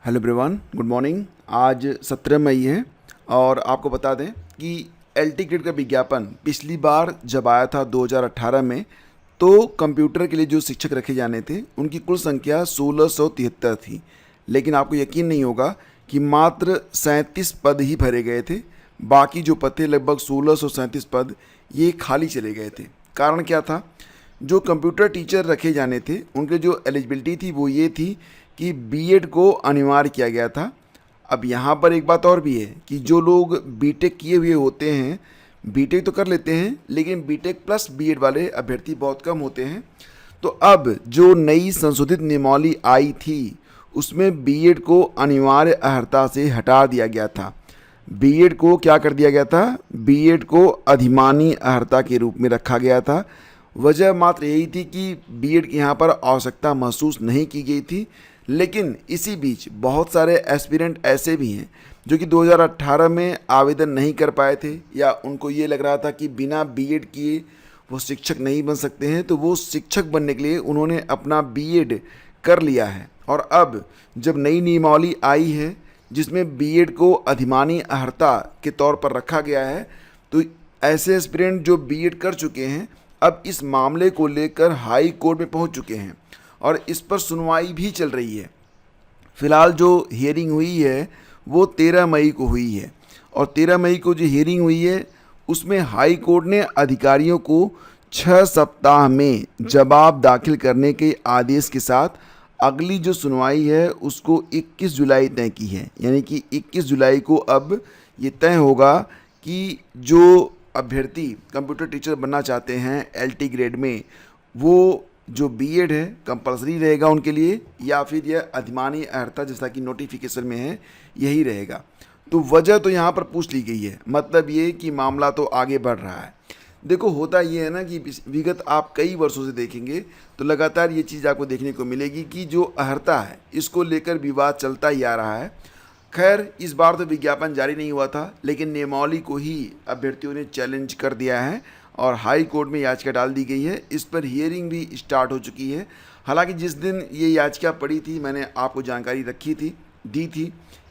Hello everyone, good morning. आज 17 मई है और आपको बता दें कि एलटी ग्रेड का विज्ञापन पिछली बार जब आया था 2018 में, तो कंप्यूटर के लिए जो शिक्षक रखे जाने थे उनकी कुल संख्या 1673 थी। लेकिन आपको यकीन नहीं होगा कि मात्र 37 पद ही भरे गए थे। बाकी जो पद थे, लगभग 1637 पद, ये खाली चले गए थे। कारण क्या था? जो कंप्यूटर टीचर रखे जाने थे उनके जो एलिजिबिलिटी थी वो ये थी कि बीएड को अनिवार्य किया गया था। अब यहाँ पर एक बात और भी है कि जो लोग बीटेक किए हुए होते हैं, बीटेक तो कर लेते हैं, लेकिन बीटेक प्लस बीएड वाले अभ्यर्थी बहुत कम होते हैं। तो अब जो नई संशोधित नियमावली आई थी उसमें बीएड को अनिवार्य अर्हता से हटा दिया गया था। बीएड को क्या कर दिया गया था? बीएड को अधिमानी अर्हता के रूप में रखा गया था। वजह मात्र यही थी कि बीएड की यहाँ पर आवश्यकता महसूस नहीं की गई थी। लेकिन इसी बीच बहुत सारे एस्पिरेंट ऐसे भी हैं जो कि 2018 में आवेदन नहीं कर पाए थे, या उनको ये लग रहा था कि बिना बीएड किए वो शिक्षक नहीं बन सकते हैं, तो वो शिक्षक बनने के लिए उन्होंने अपना बीएड कर लिया है। और अब जब नई नियमावली आई है जिसमें बीएड को अधिमानी अर्हता के तौर पर रखा गया है, तो ऐसे एस्पिरेंट जो बीएड कर चुके हैं अब इस मामले को लेकर हाई कोर्ट में पहुंच चुके हैं और इस पर सुनवाई भी चल रही है। फिलहाल जो हियरिंग हुई है वो 13 मई को हुई है, और 13 मई को जो हियरिंग हुई है उसमें हाई कोर्ट ने अधिकारियों को 6 सप्ताह में जवाब दाखिल करने के आदेश के साथ अगली जो सुनवाई है उसको 21 जुलाई तय की है। यानी कि 21 जुलाई को अब ये तय होगा कि जो अभ्यर्थी कंप्यूटर टीचर बनना चाहते हैं एलटी ग्रेड में, वो जो बीएड है कंपलसरी रहेगा उनके लिए, या फिर यह अधिमानी अर्हता जैसा कि नोटिफिकेशन में है यही रहेगा। तो वजह तो यहाँ पर पूछ ली गई है, मतलब ये कि मामला तो आगे बढ़ रहा है। देखो, होता ये है ना कि विगत आप कई वर्षों से देखेंगे तो लगातार ये चीज़ आपको देखने को मिलेगी कि जो अर्हता है इसको लेकर विवाद चलता ही आ रहा है। खैर, इस बार तो विज्ञापन जारी नहीं हुआ था, लेकिन नियमावली को ही अभ्यर्थियों ने चैलेंज कर दिया है और हाई कोर्ट में याचिका डाल दी गई है। इस पर हियरिंग भी स्टार्ट हो चुकी है। हालांकि जिस दिन ये याचिका पड़ी थी मैंने आपको जानकारी दी थी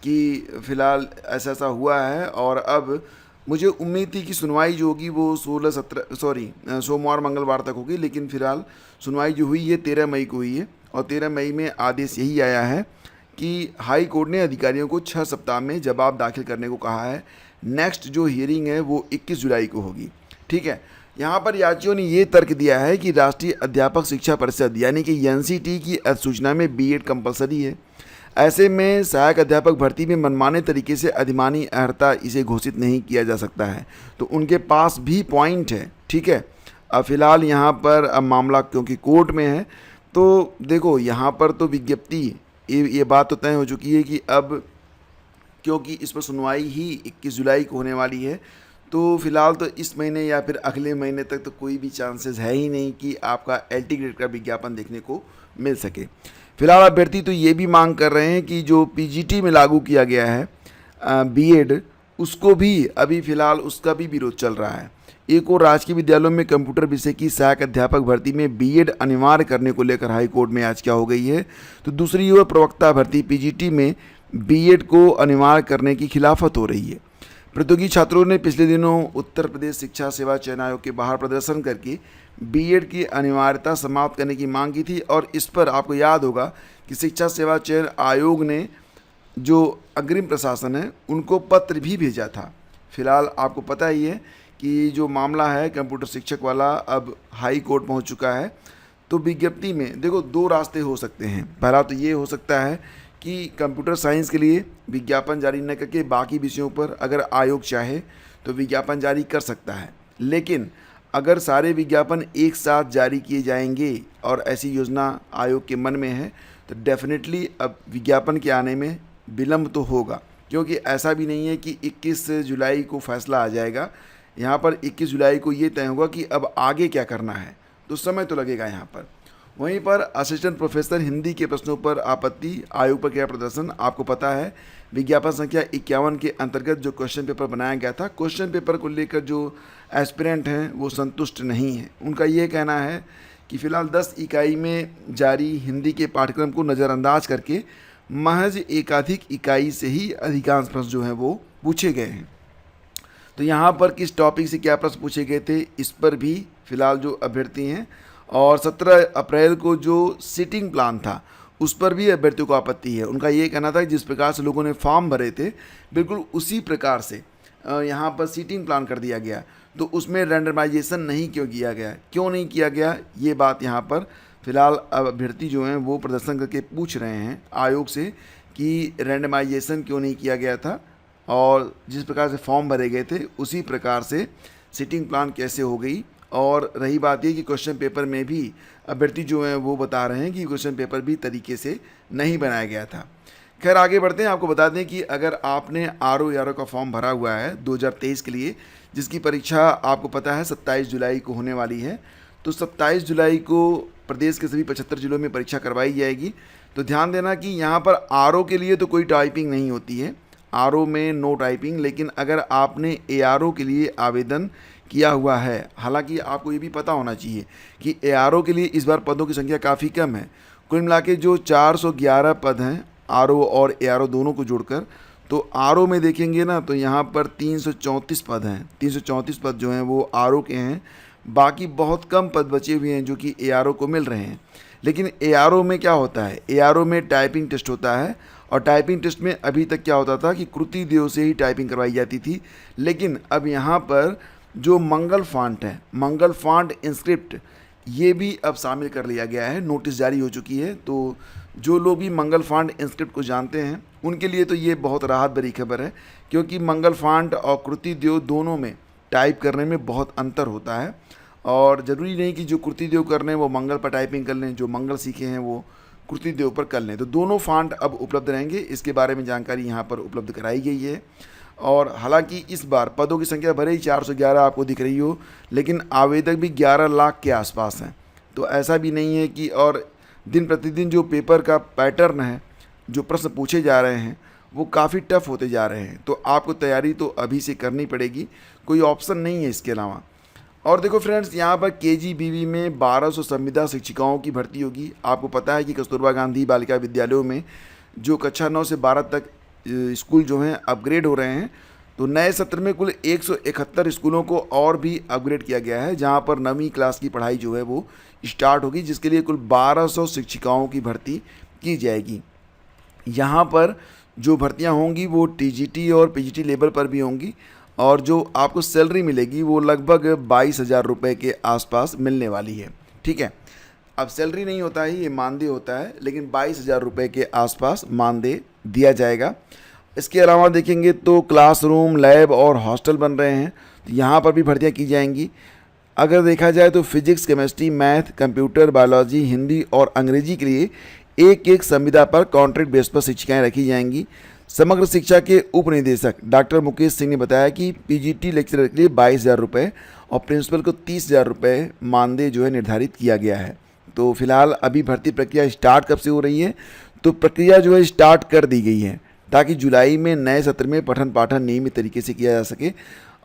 कि फ़िलहाल ऐसा ऐसा हुआ है, और अब मुझे उम्मीद थी कि सुनवाई जो होगी वो सोमवार मंगलवार तक होगी। लेकिन फ़िलहाल सुनवाई जो हुई है 13 मई को हुई है, और 13 मई में आदेश यही आया है कि हाई कोर्ट ने अधिकारियों को 6 सप्ताह में जवाब दाखिल करने को कहा है। नेक्स्ट जो हियरिंग है वो 21 जुलाई को होगी। ठीक है। यहाँ पर याचियों ने ये तर्क दिया है कि राष्ट्रीय अध्यापक शिक्षा परिषद यानी कि एनसीटी की अधिसूचना में बीएड कंपलसरी है। ऐसे में सहायक अध्यापक भर्ती में मनमाने तरीके से अधिमानी अर्हता इसे घोषित नहीं किया जा सकता है। तो उनके पास भी पॉइंट है। ठीक है। अब फिलहाल यहाँ पर अब मामला क्योंकि कोर्ट में है, तो देखो यहाँ पर तो विज्ञप्ति ये बात तो तय हो चुकी है कि अब क्योंकि इस पर सुनवाई ही 21 जुलाई को होने वाली है, तो फिलहाल तो इस महीने या फिर अगले महीने तक तो कोई भी चांसेस है ही नहीं कि आपका एलटी ग्रेड का विज्ञापन देखने को मिल सके। फिलहाल अभ्यर्थी तो ये भी मांग कर रहे हैं कि जो पीजीटी में लागू किया गया है बीएड, उसको भी अभी फ़िलहाल उसका भी विरोध चल रहा है। एक और राजकीय विद्यालयों में कंप्यूटर विषय की सहायक अध्यापक भर्ती में बीएड अनिवार्य करने को लेकर हाईकोर्ट में याचिका हो गई है, तो दूसरी ओर प्रवक्ता भर्ती पीजीटी में बीएड को अनिवार्य करने की खिलाफत हो रही है। प्रतियोगी छात्रों ने पिछले दिनों उत्तर प्रदेश शिक्षा सेवा चयन आयोग के बाहर प्रदर्शन करके बीएड की अनिवार्यता समाप्त करने की मांग की थी, और इस पर आपको याद होगा कि शिक्षा सेवा चयन आयोग ने जो अग्रिम प्रशासन है उनको पत्र भी भेजा था। फिलहाल आपको पता ही है कि जो मामला है कंप्यूटर शिक्षक वाला अब हाई कोर्ट पहुंच चुका है। तो विज्ञप्ति में देखो 2 रास्ते हो सकते हैं। पहला तो ये हो सकता है कि कंप्यूटर साइंस के लिए विज्ञापन जारी न करके बाकी विषयों पर अगर आयोग चाहे तो विज्ञापन जारी कर सकता है। लेकिन अगर सारे विज्ञापन एक साथ जारी किए जाएंगे और ऐसी योजना आयोग के मन में है, तो डेफिनेटली अब विज्ञापन के आने में विलम्ब तो होगा, क्योंकि ऐसा भी नहीं है कि 21 जुलाई को फैसला आ जाएगा। यहाँ पर 21 जुलाई को ये तय होगा कि अब आगे क्या करना है, तो समय तो लगेगा यहाँ पर। वहीं पर असिस्टेंट प्रोफेसर हिंदी के प्रश्नों पर आपत्ति, आयोग पर किया प्रदर्शन। आपको पता है विज्ञापन संख्या 51 के अंतर्गत जो क्वेश्चन पेपर बनाया गया था, क्वेश्चन पेपर को लेकर जो एस्पिरेंट हैं वो संतुष्ट नहीं हैं। उनका ये कहना है कि फ़िलहाल 10 इकाई में जारी हिंदी के पाठ्यक्रम को नज़रअंदाज करके महज एकाधिक इकाई से ही अधिकांश प्रश्न जो हैं वो पूछे गए हैं। तो यहाँ पर किस टॉपिक से क्या प्रश्न पूछे गए थे, इस पर भी फिलहाल जो अभ्यर्थी हैं, और 17 अप्रैल को जो सीटिंग प्लान था उस पर भी अभ्यर्थियों को आपत्ति है। उनका ये कहना था कि जिस प्रकार से लोगों ने फॉर्म भरे थे बिल्कुल उसी प्रकार से यहाँ पर सीटिंग प्लान कर दिया गया, तो उसमें रैंडमाइजेशन नहीं क्यों किया गया, क्यों नहीं किया गया, ये बात यहाँ पर फिलहाल अभ्यर्थी जो हैं वो प्रदर्शन करके पूछ रहे हैं आयोग से कि रैंडमाइजेशन क्यों नहीं किया गया था, और जिस प्रकार से फॉर्म भरे गए थे उसी प्रकार से सीटिंग प्लान कैसे हो गई। और रही बात ये कि क्वेश्चन पेपर में भी अभ्यर्थी जो हैं वो बता रहे हैं कि क्वेश्चन पेपर भी तरीके से नहीं बनाया गया था। खैर आगे बढ़ते हैं। आपको बता दें कि अगर आपने RO का फॉर्म भरा हुआ है 2023 के लिए, जिसकी परीक्षा आपको पता है 27 जुलाई को होने वाली है, तो 27 जुलाई को प्रदेश के सभी 75 जिलों में परीक्षा करवाई जाएगी। तो ध्यान देना कि यहाँ पर RO के लिए तो कोई टाइपिंग नहीं होती है, RO में नो टाइपिंग। लेकिन अगर आपने ARO के लिए आवेदन किया हुआ है, हालांकि आपको ये भी पता होना चाहिए कि ARO के लिए इस बार पदों की संख्या काफ़ी कम है। कुल मिला के जो 411 पद हैं RO और ARO दोनों को जोड़कर, तो RO में देखेंगे ना तो यहाँ पर 334 पद हैं। 334 पद जो हैं वो RO के हैं, बाकी बहुत कम पद बचे हुए हैं जो कि ARO को मिल रहे हैं। लेकिन ARO में क्या होता है, ARO में टाइपिंग टेस्ट होता है, और टाइपिंग टेस्ट में अभी तक क्या होता था कि कृति देव से ही टाइपिंग करवाई जाती थी। लेकिन अब यहाँ पर जो मंगल फॉन्ट है, मंगल फॉन्ट इंस्क्रिप्ट, ये भी अब शामिल कर लिया गया है, नोटिस जारी हो चुकी है। तो जो लोग भी मंगल फॉन्ट इंस्क्रिप्ट को जानते हैं उनके लिए तो ये बहुत राहत भरी खबर है, क्योंकि मंगल फॉन्ट और कृति देव दोनों में टाइप करने में बहुत अंतर होता है, और ज़रूरी नहीं कि जो कृति देव कर लें वो मंगल पर टाइपिंग कर लें, जो मंगल सीखे हैं वो कृति देव पर कर लें। तो दोनों फॉन्ट अब उपलब्ध रहेंगे, इसके बारे में जानकारी यहाँ पर उपलब्ध कराई गई है। और हालांकि इस बार पदों की संख्या भले ही 411 आपको दिख रही हो, लेकिन आवेदक भी 11 लाख के आसपास हैं। तो ऐसा भी नहीं है कि, और दिन प्रतिदिन जो पेपर का पैटर्न है, जो प्रश्न पूछे जा रहे हैं वो काफ़ी टफ होते जा रहे हैं। तो आपको तैयारी तो अभी से करनी पड़ेगी, कोई ऑप्शन नहीं है इसके अलावा। और देखो फ्रेंड्स, यहाँ पर KGBV में 1200 संविदा शिक्षिकाओं की भर्ती होगी। आपको पता है कि कस्तूरबा गांधी बालिका विद्यालयों में जो कक्षा 9 से 12 तक स्कूल जो हैं अपग्रेड हो रहे हैं, तो नए सत्र में कुल 171 स्कूलों को और भी अपग्रेड किया गया है, जहां पर 9वीं क्लास की पढ़ाई जो है वो स्टार्ट होगी, जिसके लिए कुल 1200 शिक्षिकाओं की भर्ती की जाएगी। यहाँ पर जो भर्तियाँ होंगी वो TGT और PGT लेवल पर भी होंगी, और जो आपको सैलरी मिलेगी वो लगभग 22,000 रुपये के आसपास मिलने वाली है। ठीक है, अब सैलरी नहीं होता है, ये मानदेय होता है, लेकिन 22,000 रुपये के आसपास मानदेय दिया जाएगा। इसके अलावा देखेंगे तो क्लासरूम, लैब और हॉस्टल बन रहे हैं, तो यहाँ पर भी भर्तियाँ की जाएंगी। अगर देखा जाए तो physics, chemistry, math, computer, biology, Hindi और अंग्रेजी के लिए एक एक संविदा पर कॉन्ट्रैक्ट बेस पर शिक्षिकाएँ रखी जाएंगी। समग्र शिक्षा के उप निदेशक डॉक्टर मुकेश सिंह ने बताया कि PGT लेक्चरर के लिए 22,000 रुपये और प्रिंसिपल को 30,000 रुपये मानदेय जो है निर्धारित किया गया है। तो फिलहाल अभी भर्ती प्रक्रिया स्टार्ट कब से हो रही है, तो प्रक्रिया जो है स्टार्ट कर दी गई है, ताकि जुलाई में नए सत्र में पठन पाठन नियमित तरीके से किया जा सके।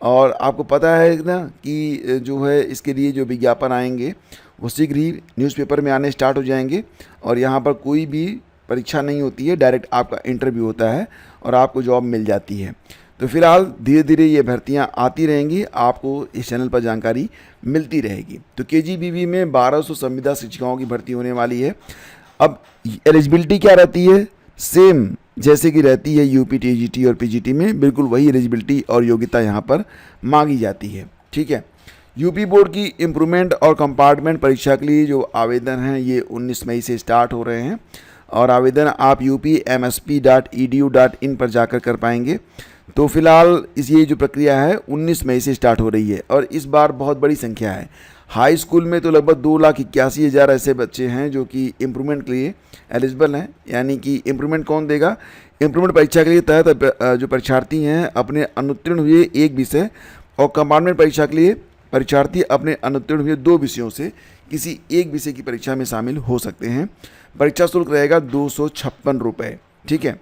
और आपको पता है ना कि जो है इसके लिए जो विज्ञापन आएंगे वो शीघ्र ही न्यूज़पेपर में आने स्टार्ट हो जाएंगे, और यहाँ पर कोई भी परीक्षा नहीं होती है, डायरेक्ट आपका इंटरव्यू होता है और आपको जॉब मिल जाती है। तो फिलहाल धीरे धीरे ये भर्तियां आती रहेंगी, आपको इस चैनल पर जानकारी मिलती रहेगी। तो KGBV में 1200 संविदा शिक्षिकाओं की भर्ती होने वाली है। अब एलिजिबिलिटी क्या रहती है, सेम जैसे कि रहती है UP, TGT और PGT में, बिल्कुल वही एलिजिबिलिटी और योग्यता यहाँ पर मांगी जाती है। ठीक है, UP बोर्ड की इम्प्रूवमेंट और कंपार्टमेंट परीक्षा के लिए जो आवेदन हैं ये 19 मई से स्टार्ट हो रहे हैं, और आवेदन आप upmsp.edu.in पर जाकर कर पाएंगे। तो फिलहाल ये जो प्रक्रिया है 19 मई से स्टार्ट हो रही है, और इस बार बहुत बड़ी संख्या है। हाई स्कूल में तो लगभग 2,81,000 ऐसे बच्चे हैं जो कि इम्प्रूवमेंट के लिए एलिजिबल हैं। यानी कि इम्प्रूवमेंट कौन देगा, इम्प्रूवमेंट परीक्षा के लिए तहत जो परीक्षार्थी हैं अपने अनुत्तीर्ण हुए एक विषय, और कंपार्टमेंट परीक्षा के लिए परीक्षार्थी अपने अनुत्तीर्ण हुए 2 विषयों से किसी एक विषय की परीक्षा में शामिल हो सकते हैं। परीक्षा शुल्क रहेगा 256 रुपये। ठीक है,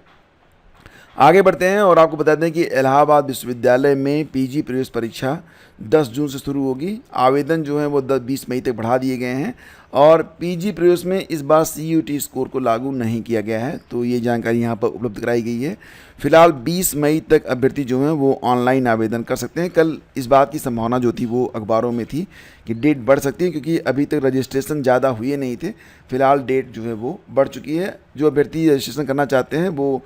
आगे बढ़ते हैं और आपको बता दें कि इलाहाबाद विश्वविद्यालय में पीजी प्रवेश परीक्षा 10 जून से शुरू होगी। आवेदन जो है वो 20 मई तक बढ़ा दिए गए हैं और पीजी प्रवेश में इस बार CUT स्कोर को लागू नहीं किया गया है, तो ये जानकारी यहाँ पर उपलब्ध कराई गई है। फिलहाल 20 मई तक अभ्यर्थी जो हैं वो ऑनलाइन आवेदन कर सकते हैं। कल इस बात की संभावना जो थी वो अखबारों में थी कि डेट बढ़ सकती है, क्योंकि अभी तक रजिस्ट्रेशन ज़्यादा हुए नहीं थे। फिलहाल डेट जो है वो बढ़ चुकी है। जो अभ्यर्थी रजिस्ट्रेशन करना चाहते हैं वो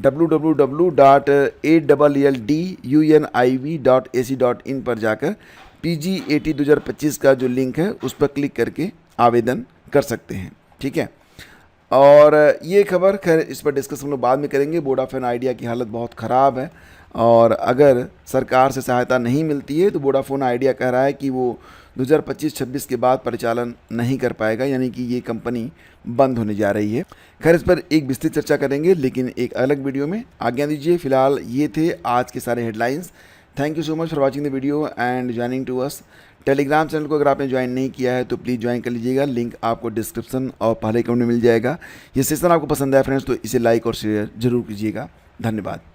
www.ALLDUNIV.AC.in पर जाकर PGAT 2025 का जो लिंक है उस पर क्लिक करके आवेदन कर सकते हैं। ठीक है, और ये खबर, खैर इस पर डिस्कस हम लोग बाद में करेंगे। वोडाफोन आइडिया की हालत बहुत ख़राब है और अगर सरकार से सहायता नहीं मिलती है तो वोडाफोन आइडिया कह रहा है कि वो 2025-26 के बाद परिचालन नहीं कर पाएगा, यानी कि ये कंपनी बंद होने जा रही है। खैर इस पर एक विस्तृत चर्चा करेंगे लेकिन एक अलग वीडियो में। आज्ञा दीजिए, फिलहाल ये थे आज के सारे headlines. Thank you so much for watching the video and joining to us. Telegram channel को अगर आपने ज्वाइन नहीं किया है तो प्लीज़ ज्वाइन कर लीजिएगा, लिंक आपको डिस्क्रिप्शन और पहले कमेंट में मिल जाएगा। ये सेशन आपको पसंद आया फ्रेंड्स तो इसे लाइक और शेयर जरूर कीजिएगा। धन्यवाद।